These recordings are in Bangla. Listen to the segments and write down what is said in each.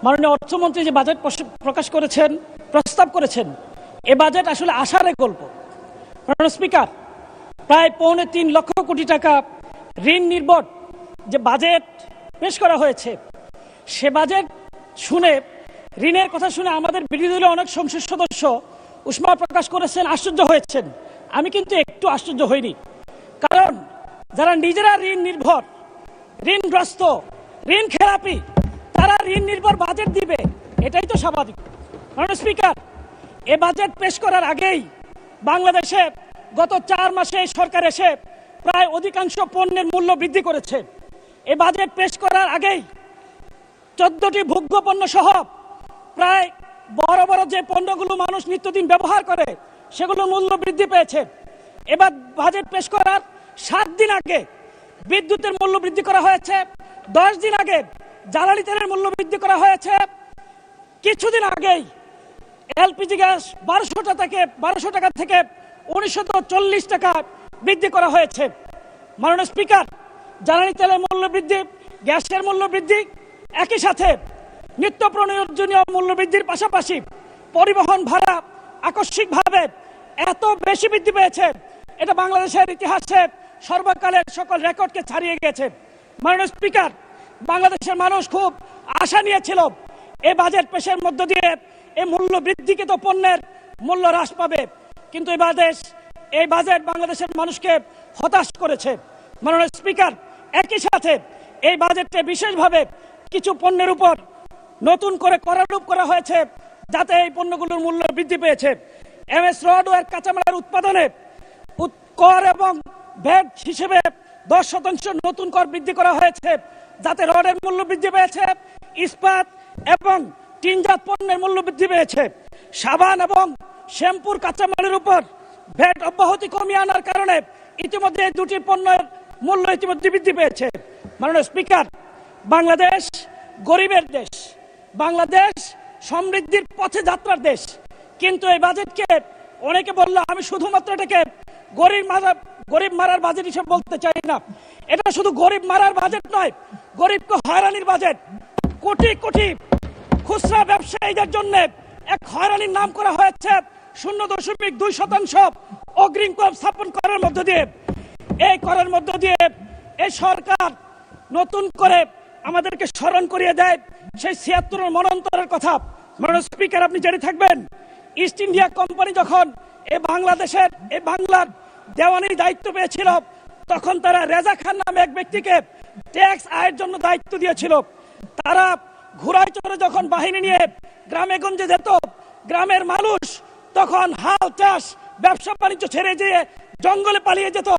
মাননীয় অর্থমন্ত্রী যে বাজেট প্রকাশ করেছেন, প্রস্তাব করেছেন, এ বাজেট আসলে আশার গল্প। মাননীয় স্পিকার, প্রায় ৩.৫ লক্ষ কোটি টাকা ঋণ নির্ভর যে বাজেট পেশ করা হয়েছে, সে বাজেট শুনে, ঋণের কথা শুনে আমাদের বিরোধী দলের অনেক সংসদ সদস্য উষ্মা প্রকাশ করেছেন, আশ্চর্য হয়েছেন। আমি কিন্তু একটু আশ্চর্য হইনি, কারণ যারা নিজেরা ঋণ নির্ভর, ঋণগ্রস্ত, ঋণ খেলাপি, তারা ঋণ নির্ভর বাজেট দিবে, এটাই তো স্বাভাবিক। মাননীয় স্পিকার, এ বাজেট পেশ করার আগেই বাংলাদেশে গত 4 মাসে সরকার এসে প্রায় অধিকাংশ পণ্যের মূল্য বৃদ্ধি করেছে। এ বাজেট পেশ করার আগেই 14টি ভোগ্য পণ্য সহ প্রায় বড় বড় যে পণ্যগুলো মানুষ নিত্যদিন ব্যবহার করে সেগুলোর মূল্য বৃদ্ধি পেয়েছে। এবার বাজেট পেশ করার 7 দিন আগে বিদ্যুতের মূল্য বৃদ্ধি করা হয়েছে, 10 দিন আগে জ্বালানি তেলের মূল্য বৃদ্ধি করা হয়েছে, কিছুদিন আগেই এলপিজি গ্যাস 1200 টাকা থেকে 1940 টাকা বৃদ্ধি করা হয়েছে। মাননীয় স্পিকার, জ্বালানি তেলের মূল্য বৃদ্ধি, গ্যাসের মূল্য বৃদ্ধি, একই সাথে নিত্য প্রয়োজনীয় মূল্য বৃদ্ধির পাশাপাশি পরিবহন ভাড়া আকস্মিকভাবে এত বেশি বৃদ্ধি পেয়েছে, এটা বাংলাদেশের ইতিহাসে সর্বকালের সকল রেকর্ডকে ছাড়িয়ে গেছে। মাননীয় স্পিকার, বাংলাদেশের মানুষ খুব আশা নিয়েছিল এই বাজেট পেশের মধ্য দিয়ে এই মূল্য বৃদ্ধিকৃত পণ্যের মূল্য হ্রাস পাবে, কিন্তু এই বাজেট বাংলাদেশের মানুষকে হতাশ করেছে। মাননীয় স্পিকার, একই সাথে এই বাজেটে বিশেষভাবে কিছু পণ্যের উপর নতুন করে করারোপ করা হয়েছে, যাতে এই পণ্যগুলোর মূল্য বৃদ্ধি পেয়েছে। এমএস রড ও এর কাঁচামালের উৎপাদনে কর এবং ভ্যাট হিসেবে 10% নতুন কর বৃদ্ধি করা হয়েছে, যাতে রডের মূল্য বৃদ্ধি পেয়েছে, ইস্পাত এবং টিনজাত পণ্যের মূল্য বৃদ্ধি পেয়েছে। সাবান এবং শ্যাম্পুর কাঁচামালের উপর ভ্যাট অব্যাহতি কমিয়ে আনার কারণে ইতিমধ্যে এই দুটি পণ্যের মূল্য ইতিমধ্যে বৃদ্ধি পেয়েছে। মাননীয় স্পিকার, বাংলাদেশ গরিবের দেশ, বাংলাদেশ সমৃদ্ধির পথে যাত্রার দেশ, কিন্তু এই বাজেটকে অনেকে বলল, আমি শুধুমাত্র এটাকে গরিব মারার বাজেট হিসেবে বলতে চাই না। এটা শুধু গরিব মারার বাজেট নয়, গরিবকে হয়রানির বাজেট। কোটি কোটি খুচরা ব্যবসায়ীদের জন্য এক হয়রানির নাম করা হয়েছে 0.2% অগ্রিম কর স্থাপন করার মধ্য দিয়ে। এই করার মধ্য দিয়ে এই সরকার নতুন করে আমাদেরকে স্মরণ করিয়ে দেয় সেই 76 মনন্তরের কথা। মাননীয় স্পিকার, আপনি জেনে থাকবেন, ইস্ট ইন্ডিয়া কোম্পানি যখন এই বাংলার দেওয়ানির দায়িত্ব পেয়েছিল, তখন তারা রেজা খান নামে এক ব্যক্তিকে ট্যাক্স আয়ের জন্য দায়িত্ব দিয়েছিল। তারা ঘোড়ায় চড়ে যখন বাহিনী নিয়ে গ্রামে গঞ্জে যেত, গ্রামের মানুষ তখন হাল চাষ ব্যবসা বাণিজ্য ছেড়ে যেয়ে জঙ্গলে পালিয়ে যেত।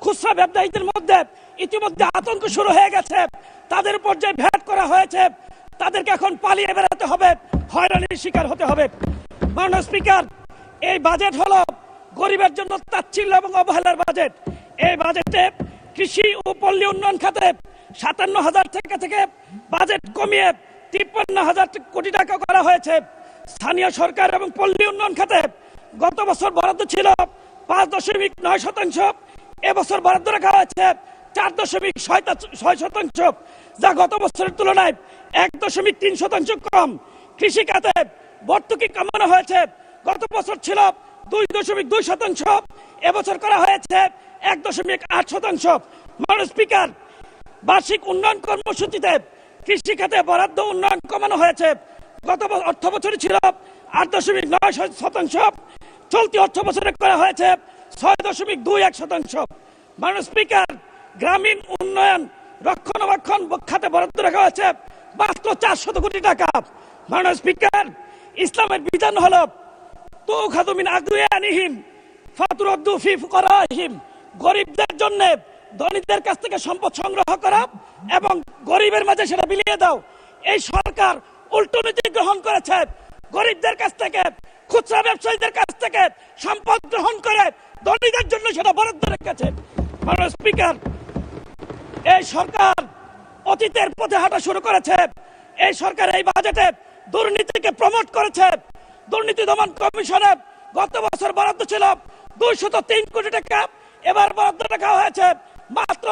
খুচরা ব্যবসায়ীদের মধ্যে ইতিমধ্যে আতঙ্ক শুরু হয়ে গেছে, তাদের উপর যে ভ্যাট করা হয়েছে, তাদেরকে এখন পালিয়ে বেড়াতে হবে, হয়রানির শিকার হতে হবে। মাননীয় স্পিকার, এই বাজেট হলো গরিবের জন্য তাচ্ছিল্য এবং অবহেলার বাজেট। এই বাজেটে কৃষি ও পল্লী উন্নয়ন খাতে 57,000 টাকা থেকে বাজেট কমিয়ে 53,000 কোটি টাকা করা হয়েছে। স্থানীয় সরকার এবং পল্লী উন্নয়ন খাতে গত বছর বরাদ্দ ছিল 5.9%, এবছর বরাদ্দ রাখা হয়েছে 4.6%, যা গত বছরের তুলনায় 1.3% কম। কৃষি খাতে ভর্তুকি কমানো হয়েছে, গত বছর ছিল 2.2%, এবছর করা হয়েছে 1.8%। মাননীয় স্পিকার, বার্ষিক উন্নয়ন কর্মসূচিতে কৃষি খাতে বরাদ্দ উন্নয়ন কমানো হয়েছে, গত অর্থ বছরে ছিল 8.9%, চলতি অর্থ বছরে করা হয়েছে 6.21%। মাননীয় স্পিকার, গ্রামীণ উন্নয়ন রক্ষণাবেক্ষণ খাতে বরাদ্দ রাখা হয়েছে মাত্র 400 কোটি টাকা। মাননীয় স্পিকার, ইসলামের বিধান হলো তুখাযু মিন আগনিয়াহিম ফাতুরাদ্দু ফি ফুকারাহিম, গরিবদের জন্য ধনীদের কাছ থেকে সম্পদ সংগ্রহ করা এবং গরিবের মাঝে সেটা বিলিয়ে দাও। এই সরকার উল্টো নীতি গ্রহণ করেছে, গরিবদের কাছ থেকে, খুচরা ব্যবসায়ীদের কাছ থেকে সম্পদ গ্রহণ করে ধনীদের জন্য সেটা বরাদ্দ রেখেছে। মাননীয় স্পিকার, এই সরকার অতীতের পথে হাঁটা শুরু করেছে। এই সরকার এই বাজেটে দুর্নীতিকে প্রমোট করেছে। দুর্নীতি দমন কমিশনে গত বছর বরাদ্দ ছিল 203 কোটি টাকা, এবার বরাদ্দ রাখা হয়েছে মাত্র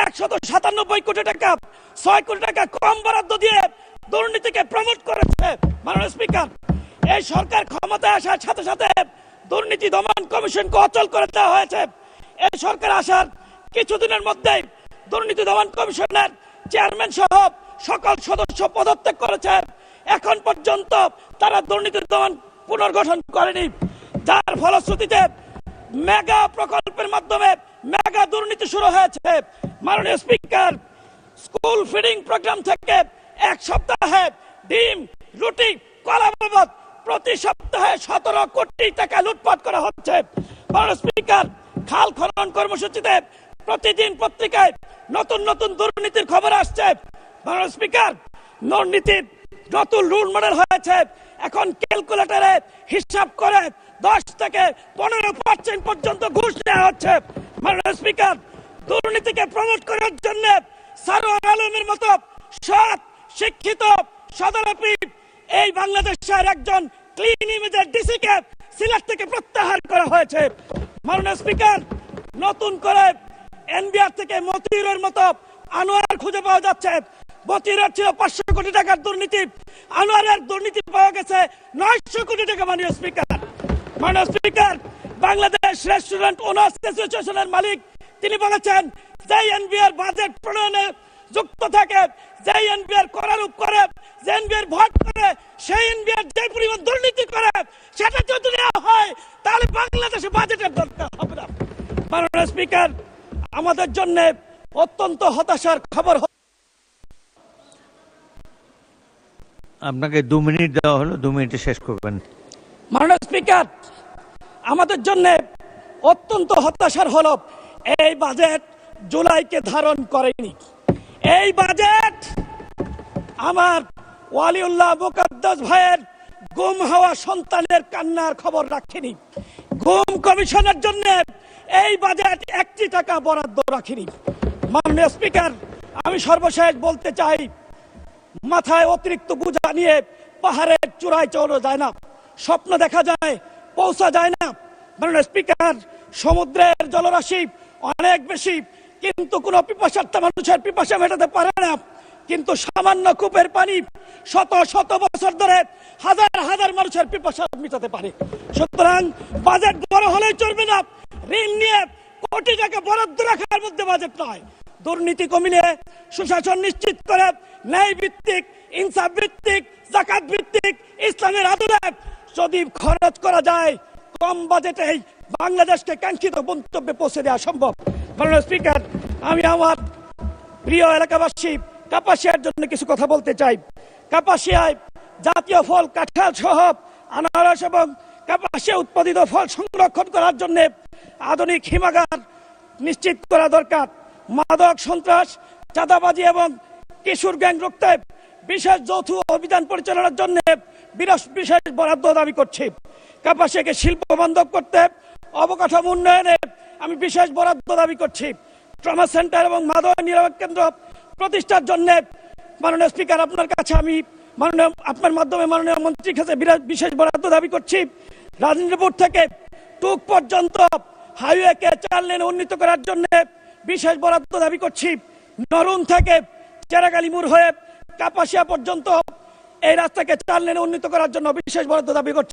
197 কোটি টাকা। 6 কোটি টাকা কম বরাদ্দ দিয়ে দুর্নীতিকে প্রমোট করেছে। মাননীয় স্পিকার, এই সরকার ক্ষমতায় আসার সাথে সাথে দুর্নীতি দমন কমিশনকে অচল করে দেওয়া হয়েছে। এই সরকার আসার কিছুদিনের মধ্যেই দুর্নীতি দমন কমিশনের চেয়ারম্যান সহ সকল সদস্য পদত্যাগ করেছে। এখন পর্যন্ত তারা দুর্নীতি দমন পুনর্গঠন করেনি, যার ফলশ্রুতিতে মেগা প্রকল্পের মাধ্যমে মেগা দুর্নীতি শুরু হয়েছে। মাননীয় স্পিকার, স্কুল ফিডিং প্রোগ্রাম থেকে এক সপ্তাহে ডিম, রুটি, কলা বাবদ প্রতি সপ্তাহে 17 কোটি টাকা লুটপাট করা হচ্ছে। মাননীয় স্পিকার, খাল খনন কর্মসূচিতে প্রতিদিন পত্রিকায় নতুন নতুন দুর্নীতির খবর আসছে। মাননীয় স্পিকার, দুর্নীতির নতুন রুল মডেল হয়েছে। এখন ক্যালকুলেটরে হিসাব করে 10 থেকে 15% পর্যন্ত ঘুষ দেওয়া হচ্ছে। মাননীয় স্পিকার, দুর্নীতিকে প্রমোট করার জন্য সারোয়ার আলমের মতো সৎ, শিক্ষিত, সদরপি এই বাংলাদেশের একজন ক্লিন ইমেজের ডিসিকে সিলেট থেকে প্রত্যাহার করা হয়েছে। মাননীয় স্পিকার, নতুন করে এনবিআর থেকে মতিউরের মতো আনোয়ার খুঁজে পাওয়া যাচ্ছে। মতিউরের ছিল 500 কোটি টাকার দুর্নীতি, আনোয়ারের দুর্নীতি পাওয়া গেছে 900 কোটি টাকা। মাননীয় স্পিকার, বাংলাদেশ রেস্টুরেন্ট ওনার্স অ্যাসোসিয়েশনের মালিক তিনি বলেছেন, যে এনবিআর বাজেট প্রণয়নে যুক্ত থাকে, যে এনবিআর করারূপ করে, যে এনবিআর ভোট করে, সেই এনবিআর যে পরিমাণ দুর্নীতি করে সেটা যদি নেওয়া হয় তাহলে বাংলাদেশে বাজেটের দরকার হবে না। মাননীয় স্পিকার, আমাদের জন্য অত্যন্ত হতাশার খবর। আপনাকে 2 মিনিট দেওয়া হলো, 2 মিনিটে শেষ করবেন। মাননীয় স্পিকার, আমাদের জন্য অত্যন্ত হতাশার হলো এই বাজেট জুলাইকে ধারণ করেনি। এই বাজেট আমার ওয়ালিউল্লাহ মুকদ্দাস ভাইয়ের গুম হওয়া সন্তানের কান্নার খবর রাখেনি। গুম কমিশনের জন্য এই বাজেট 1 টাকা বরাদ্দ রাখেনি। মাননীয় স্পিকার, আমি সর্বশেষ বলতে চাই, মাথায় অতিরিক্ত বোঝা নিয়ে পাহাড়ের চূড়ায় চড়া যায় না, স্বপ্ন দেখা যায়, পৌঁছা যায় না। মাননীয় স্পিকার, সমুদ্রের জলরাশি অনেক বেশি, কিন্তু কোন পিপাসার্থ মানুষের পিপাসা মেটাতে পারে না। কিন্তু সামান্য কূপের পানি শত শত বছর ধরে হাজার হাজার মানুষের পিপাসা মেটাতে পারে। সুতরাং বাজেট বড় হলেই চলবে না, ঋণ নিয়ে কোটি টাকা বরাদ্দ রাখার মধ্যে বাজেট নয়। দুর্নীতি কমিয়ে সুশাসন নিশ্চিত করে ন্যায় ভিত্তিক, ইনসাফ ভিত্তিক, যাকাত ভিত্তিক ইসলামের আদলে যদি খরচ করা যায়, কম বাজেটেই বাংলাদেশকে কাঙ্ক্ষিত গন্তব্যে পৌঁছে দেওয়া সম্ভব। মাননীয় স্পিকার, আমি আমার প্রিয় এলাকাবাসী কাপাসিয়ার জন্য কিছু কথা বলতে চাই। কাপাসিয়ায় জাতীয় ফল কাঁঠাল সহ আনারস এবং কাপাসিয়া উৎপাদিত ফল সংরক্ষণ করার জন্য আধুনিক হিমাগার নিশ্চিত করা দরকার। মাদক, সন্ত্রাস, চাঁদাবাজি এবং কিশোর গ্যাং রুখতে বিশেষ যৌথ অভিযান পরিচালনার জন্য বিশেষ বরাদ্দ দাবি করছি। কাপাসিয়াকে শিল্প বান্ধব করতে অবকাঠামো উন্নয়নে আমি বিশেষ বরাদ্দ দাবি করছি। ট্রমা সেন্টার এবং মাদক নিরাপদ কেন্দ্র প্রতিষ্ঠার জন্য মাননীয় স্পিকার, আপনার কাছে আমি আপনার মাধ্যমে মাননীয় মন্ত্রীর কাছে বিশেষ বরাদ্দ দাবি করছি। রাজেন্দ্রপুর থেকে টুক পর্যন্ত হাইওয়েকে 4 লেনে উন্নীত করার জন্য বিশেষ বরাদ্দ দাবি করছি। নরুন থেকে চেরাগালি মোড় হয়ে কাপাসিয়া পর্যন্ত এই রাস্তাকে 4 লেনে উন্নীত করার জন্য বিশেষ বরাদ্দ দাবি করছি।